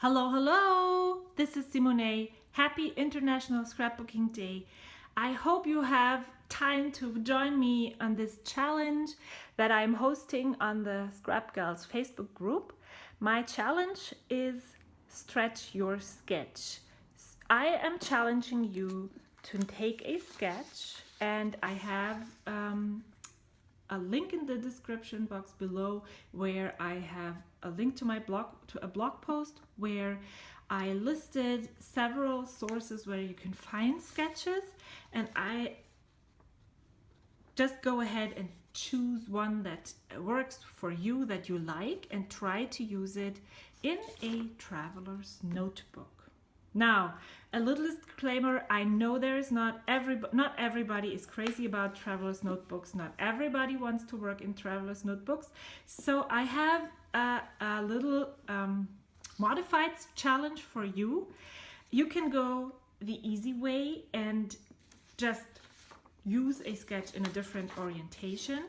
Hello, hello! This is Simone. Happy International Scrapbooking Day. I hope you have time to join me on this challenge that I'm hosting on the Scrap Girls Facebook group. My challenge is Stretch Your Sketch. I am challenging you to take a sketch, and I have a link in the description box below where I have a link to my blog, to a blog post where I listed several sources where you can find sketches, and I just go ahead and choose one that works for you, that you like, and try to use it in a traveler's notebook. Now, a little disclaimer, I know there is not everybody is crazy about traveler's notebooks. Not everybody wants to work in traveler's notebooks. So I have a little modified challenge for you. You can go the easy way and just use a sketch in a different orientation.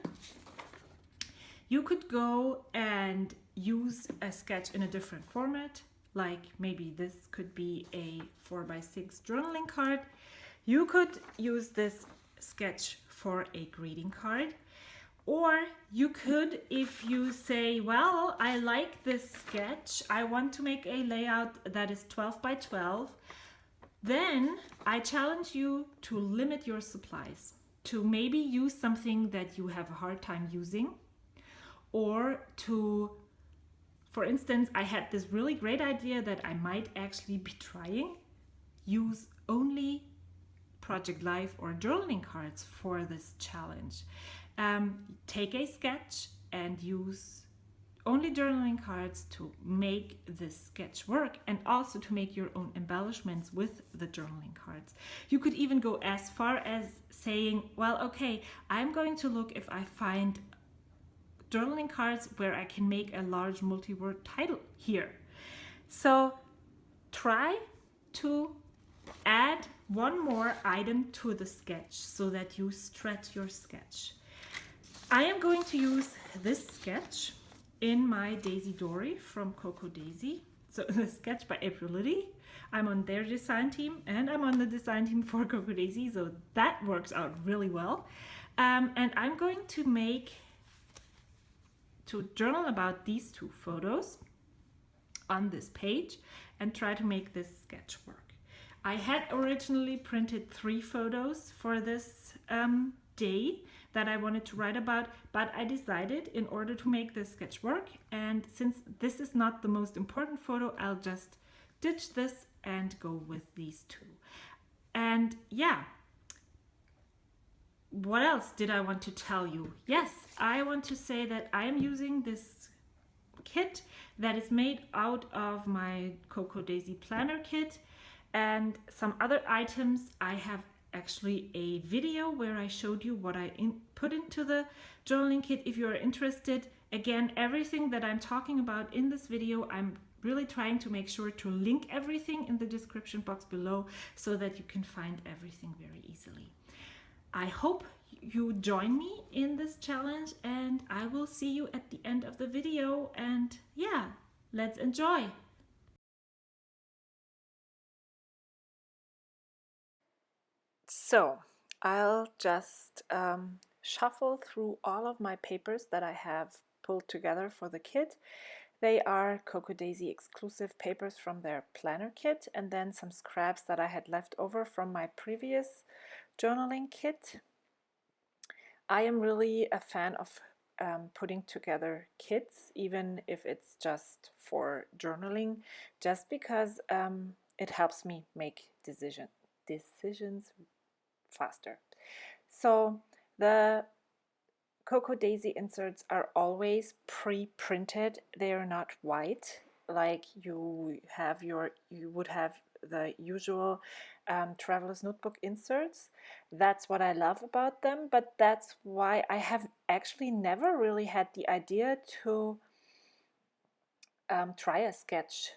You could go and use a sketch in a different format, like maybe this could be a 4x6 journaling card. You could use this sketch for a greeting card. Or you could, if you say, well, I like this sketch, I want to make a layout that is 12 by 12, then I challenge you to limit your supplies, to maybe use something that you have a hard time using, or to, for instance, I had this really great idea that I might actually be trying, use only Project Life or journaling cards for this challenge. Take a sketch and use only journaling cards to make this sketch work, and also to make your own embellishments with the journaling cards. You could even go as far as saying, well, okay, I'm going to look if I find journaling cards where I can make a large multi-word title here. So try to add one more item to the sketch so that you stretch your sketch. I am going to use this sketch in my Daisy Dory from Coco Daisy. So the sketch by April Liddy. I'm on their design team, and I'm on the design team for Coco Daisy, so that works out really well. And I'm going to journal about these two photos on this page and try to make this sketch work. I had originally printed 3 photos for this day that I wanted to write about, but I decided, in order to make this sketch work, and since this is not the most important photo, I'll just ditch this and go with these 2. And yeah, what else did I want to tell you? Yes, I want to say that I am using this kit that is made out of my Coco Daisy planner kit and some other items. I have actually a video where I showed you what I put into the journaling kit. If you are interested, again, everything that I'm talking about in this video, I'm really trying to make sure to link everything in the description box below so that you can find everything very easily. I hope you join me in this challenge, and I will see you at the end of the video. And yeah, let's enjoy. So I'll just shuffle through all of my papers that I have pulled together for the kit. They are Coco Daisy exclusive papers from their planner kit, and then some scraps that I had left over from my previous journaling kit. I am really a fan of putting together kits, even if it's just for journaling, just because it helps me make decisions faster. So the Coco Daisy inserts are always pre-printed. They are not white like you would have the usual traveler's notebook inserts. That's what I love about them, but that's why I have actually never really had the idea to try a sketch.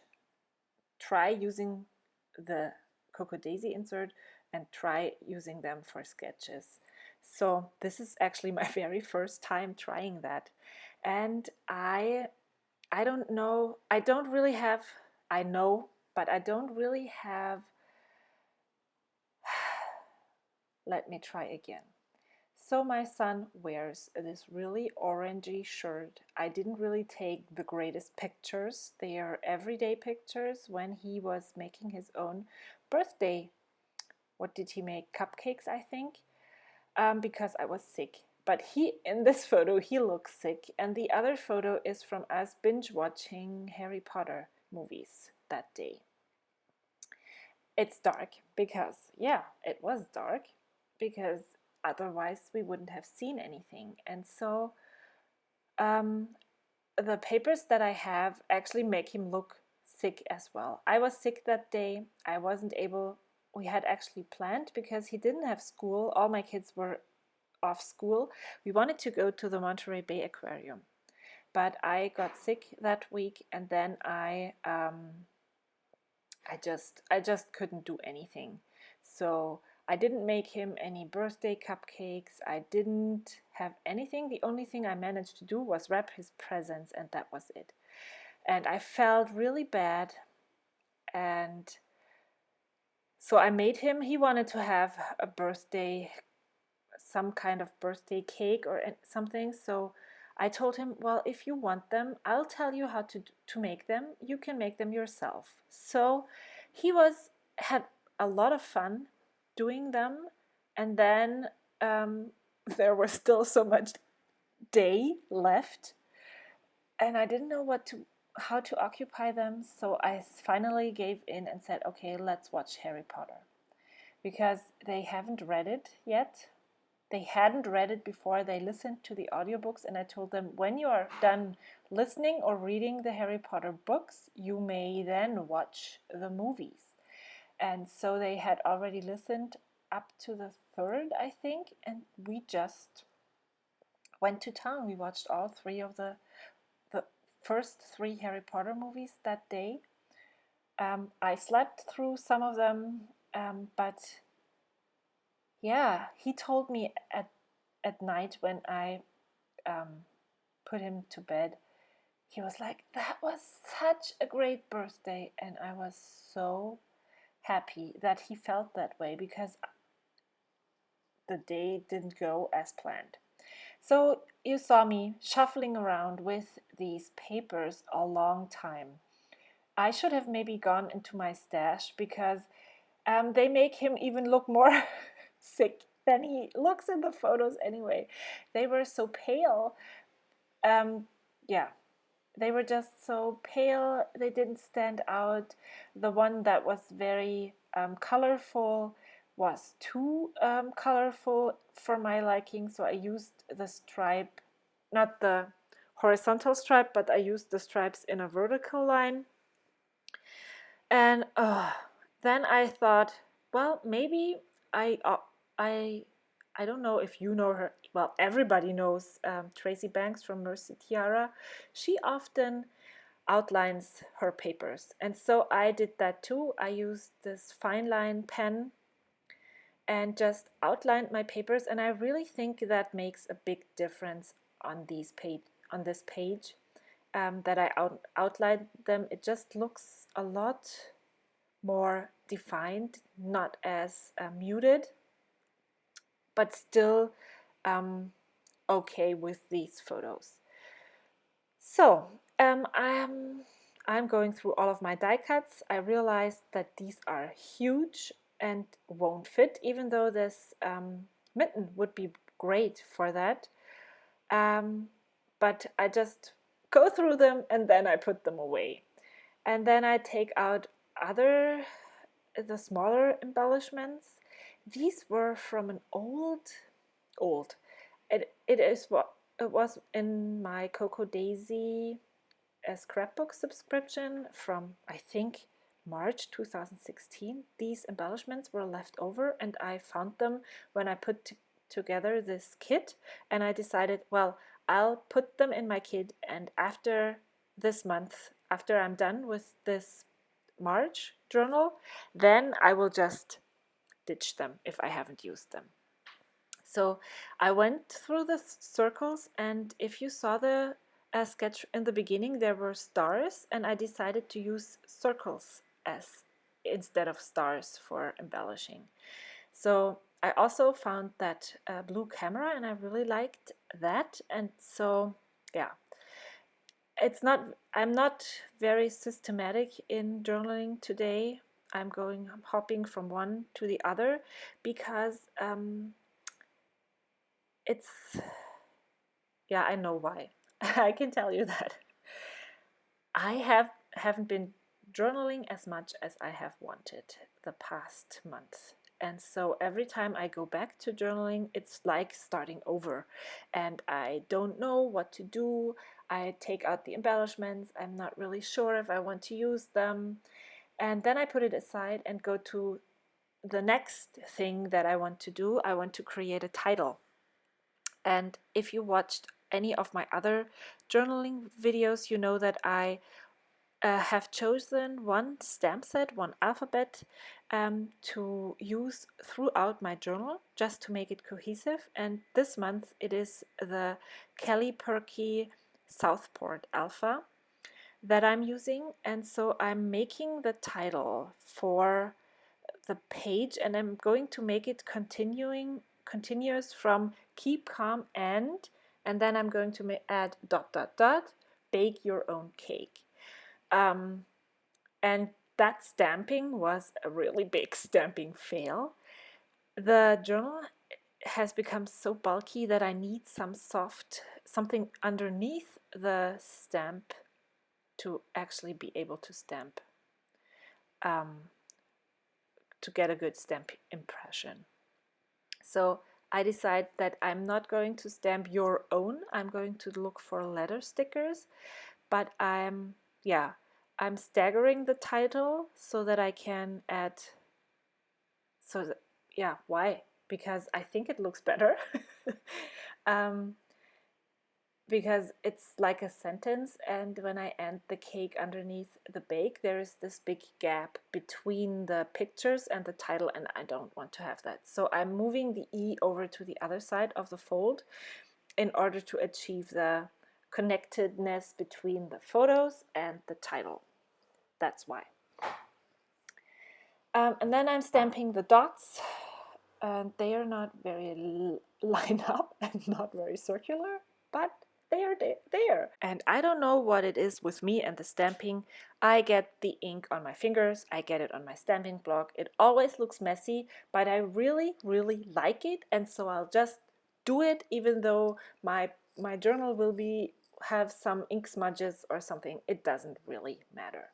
Try using the Coco Daisy insert and try using them for sketches. So this is actually my very first time trying that, and I don't know, I don't really have I know, but I don't really have. Let me try again. So my son wears this really orangey shirt. I didn't really take the greatest pictures. They are everyday pictures when he was making his own birthday. What did he make? Cupcakes, I think, because I was sick. But in this photo, he looks sick. And the other photo is from us binge watching Harry Potter movies that day. It's dark because, yeah, it was dark because otherwise we wouldn't have seen anything. And so the papers that I have actually make him look sick as well. I was sick that day. I wasn't able, we had actually planned because he didn't have school. All my kids were off school. We wanted to go to the Monterey Bay Aquarium. But I got sick that week, and then I just couldn't do anything. So I didn't make him any birthday cupcakes. I didn't have anything. The only thing I managed to do was wrap his presents, and that was it. And I felt really bad. And so I made him, he wanted to have a birthday, some kind of birthday cake or something. So I told him, well, if you want them, I'll tell you how to make them. You can make them yourself. So he had a lot of fun doing them. And then there was still so much day left, and I didn't know how to occupy them. So I finally gave in and said, okay, let's watch Harry Potter, because they haven't read it yet. They hadn't read it before. They listened to the audiobooks, and I told them, when you are done listening or reading the Harry Potter books, you may then watch the movies. And so they had already listened up to the third, I think, and we just went to town. We watched all three of the first three Harry Potter movies that day. I slept through some of them, but yeah, he told me at night when I put him to bed, he was like, that was such a great birthday. And I was so happy that he felt that way, because the day didn't go as planned. So you saw me shuffling around with these papers a long time. I should have maybe gone into my stash, because they make him even look more sick than he looks in the photos anyway. They were so pale. Yeah, they were just so pale. They didn't stand out. The one that was very colorful was too colorful for my liking, so I used the stripe, not the horizontal stripe, but I used the stripes in a vertical line. And then I thought, well, maybe I I I don't know if you know her. Well, everybody knows Tracy Banks from Mercy Tiara. She often outlines her papers, and so I did that too. I used this fine line pen and just outlined my papers, and I really think that makes a big difference on this page. That I outlined them. It just looks a lot more defined, not as muted, but still okay with these photos. So I'm going through all of my die cuts. I realized that these are huge and won't fit, even though this mitten would be great for that. But I just go through them and then I put them away. And then I take out the smaller embellishments. These were from an old. It was in my Coco Daisy scrapbook subscription from, I think, March 2016. These embellishments were left over, and I found them when I put together this kit, and I decided, well, I'll put them in my kit, and after this month, after I'm done with this March journal, then I will just ditch them if I haven't used them. So I went through the circles, and if you saw the sketch in the beginning there were stars, and I decided to use circles as instead of stars for embellishing. So I also found that blue camera, and I really liked that. And so yeah, I'm not very systematic in journaling today. I'm hopping from one to the other because it's, yeah, I know why. I can tell you that. Haven't been journaling as much as I have wanted the past month. And so every time I go back to journaling, it's like starting over. And I don't know what to do. I take out the embellishments. I'm not really sure if I want to use them. And then I put it aside and go to the next thing that I want to do. I want to create a title. And if you watched any of my other journaling videos, you know that I have chosen one stamp set, one alphabet, to use throughout my journal just to make it cohesive. And this month it is the Kelly Perky Southport Alpha that I'm using. And so I'm making the title for the page, and I'm going to make it continuous from keep calm and then I'm going to add ... bake your own cake. And that stamping was a really big stamping fail. The journal has become so bulky that I need something underneath the stamp to actually be able to stamp, to get a good stamp impression. So I decide that I'm not going to stamp your own. I'm going to look for letter stickers, but I'm staggering the title so that I can add, why? Because I think it looks better. Because it's like a sentence, and when I end the cake underneath the bake, there is this big gap between the pictures and the title, and I don't want to have that. So I'm moving the E over to the other side of the fold in order to achieve the connectedness between the photos and the title. That's why. And then I'm stamping the dots, and they are not very lined up and not very circular, but they are there. And I don't know what it is with me and the stamping. I get the ink on my fingers, I get it on my stamping block. It always looks messy, but I really, really like it, and so I'll just do it, even though my journal will have some ink smudges or something. It doesn't really matter.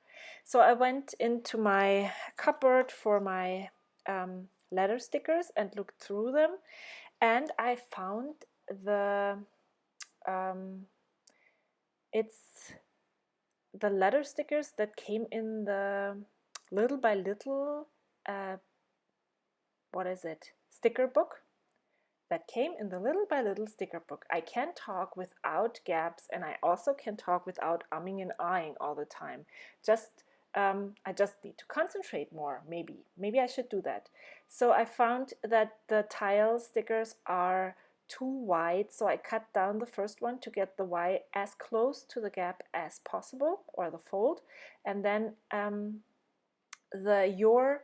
So I went into my cupboard for my letter stickers and looked through them, and I found it's the letter stickers that came in the Little by Little, sticker book. That came in the Little by Little sticker book. I can talk without gaps, and I also can talk without umming and ahhing all the time. I just need to concentrate more, maybe. Maybe I should do that. So I found that the tile stickers are too wide, so I cut down the first one to get the Y as close to the gap as possible, or the fold, and then the your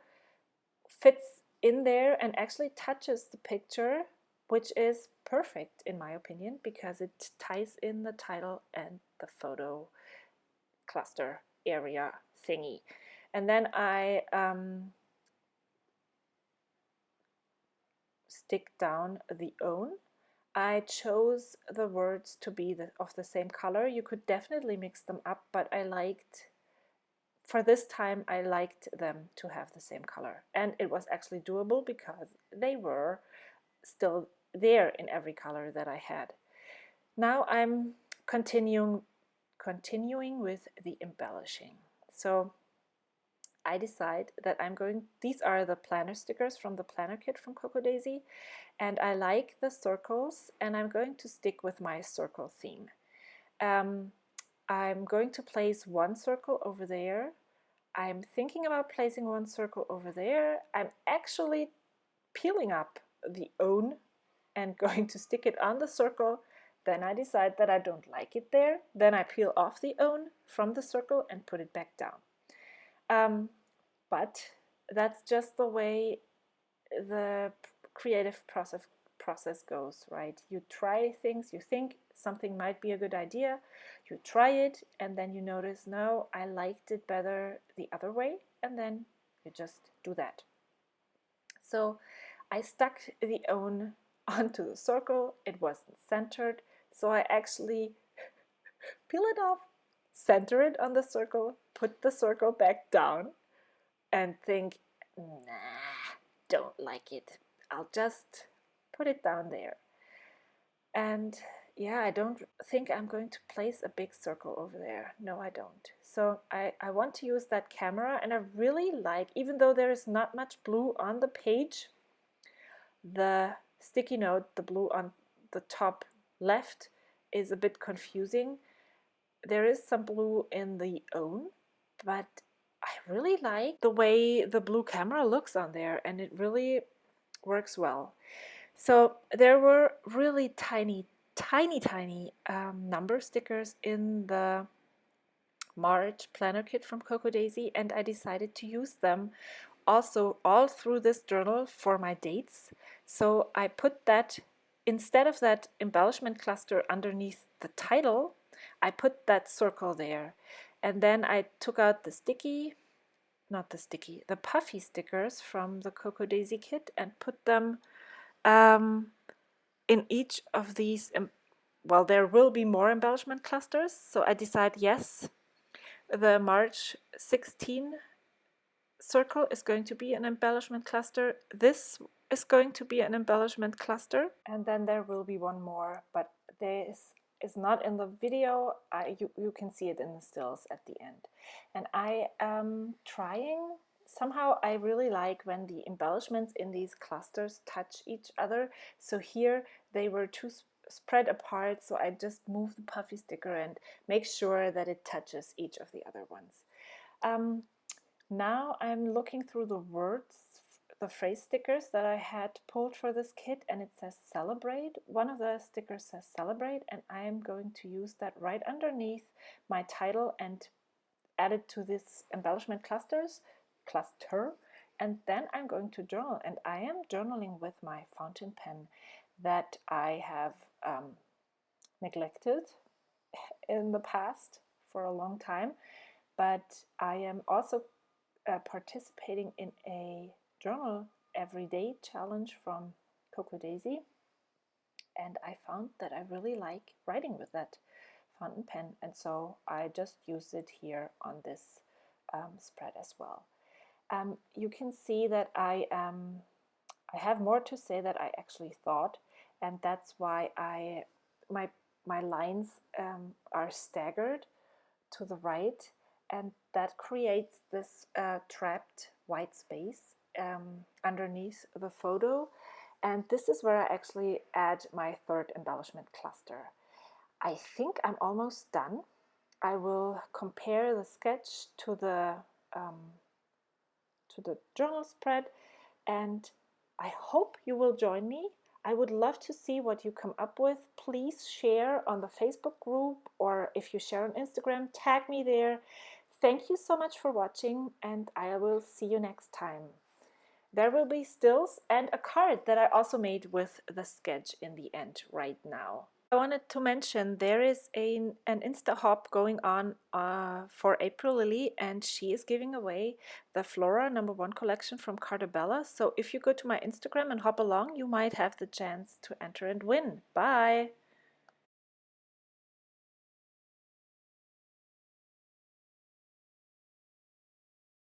fits in there and actually touches the picture, which is perfect in my opinion because it ties in the title and the photo cluster area thingy. And then I stick down the own. I chose the words to be of the same color. You could definitely mix them up, but for this time I liked them to have the same color, and it was actually doable because they were still there in every color that I had. Now I'm continuing with the embellishing. So I decide that these are the planner stickers from the planner kit from Coco Daisy, and I like the circles, and I'm going to stick with my circle theme. I'm going to place one circle over there. I'm thinking about placing one circle over there. I'm actually peeling up the own and going to stick it on the circle Then I decide that I don't like it there. Then I peel off the own from the circle and put it back down. But that's just the way the creative process goes, right? You try things, you think something might be a good idea, you try it, and then you notice, no, I liked it better the other way, and then you just do that. So I stuck the own onto the circle. It wasn't centered, so I actually peel it off, center it on the circle, put the circle back down, and think, nah, don't like it. I'll just put it down there. And yeah, I don't think I'm going to place a big circle over there. No, I don't. So I want to use that camera, and I really like, even though there is not much blue on the page, the sticky note, the blue on the top left, is a bit confusing. There is some blue in the own, but I really like the way the blue camera looks on there, and it really works well. So there were really tiny number stickers in the March planner kit from Coco Daisy, and I decided to use them also all through this journal for my dates. So I put that, instead of that embellishment cluster underneath the title, I put that circle there. And then I took out the the puffy stickers from the Coco Daisy kit and put them in each of these. Well, there will be more embellishment clusters, so I decide, yes, the March 16 circle is going to be an embellishment cluster. This is going to be an embellishment cluster, and then there will be one more, but this is not in the video. You can see it in the stills at the end. And I am trying, somehow I really like when the embellishments in these clusters touch each other. So here they were too spread apart, so I just move the puffy sticker and make sure that it touches each of the other ones. Now I'm looking through the words, the phrase stickers that I had pulled for this kit, and it says celebrate. One of the stickers says celebrate, and I am going to use that right underneath my title and add it to this embellishment cluster, and then I'm going to journal, and I am journaling with my fountain pen that I have neglected in the past for a long time, but I am also participating in a journal everyday challenge from Coco Daisy, and I found that I really like writing with that fountain pen, and so I just use it here on this spread as well. You can see that I have more to say that I actually thought, and that's why my lines are staggered to the right, and that creates this trapped white space underneath the photo. And this is where I actually add my third embellishment cluster. I think I'm almost done. I will compare the sketch to the journal spread, and I hope you will join me. I would love to see what you come up with. Please share on the Facebook group, or if you share on Instagram, tag me there. Thank you so much for watching, and I will see you next time. There will be stills and a card that I also made with the sketch in the end right now. I wanted to mention there is an Insta hop going on for April Lily, and she is giving away the Flora #1 collection from Cartabella. So if you go to my Instagram and hop along, you might have the chance to enter and win. Bye!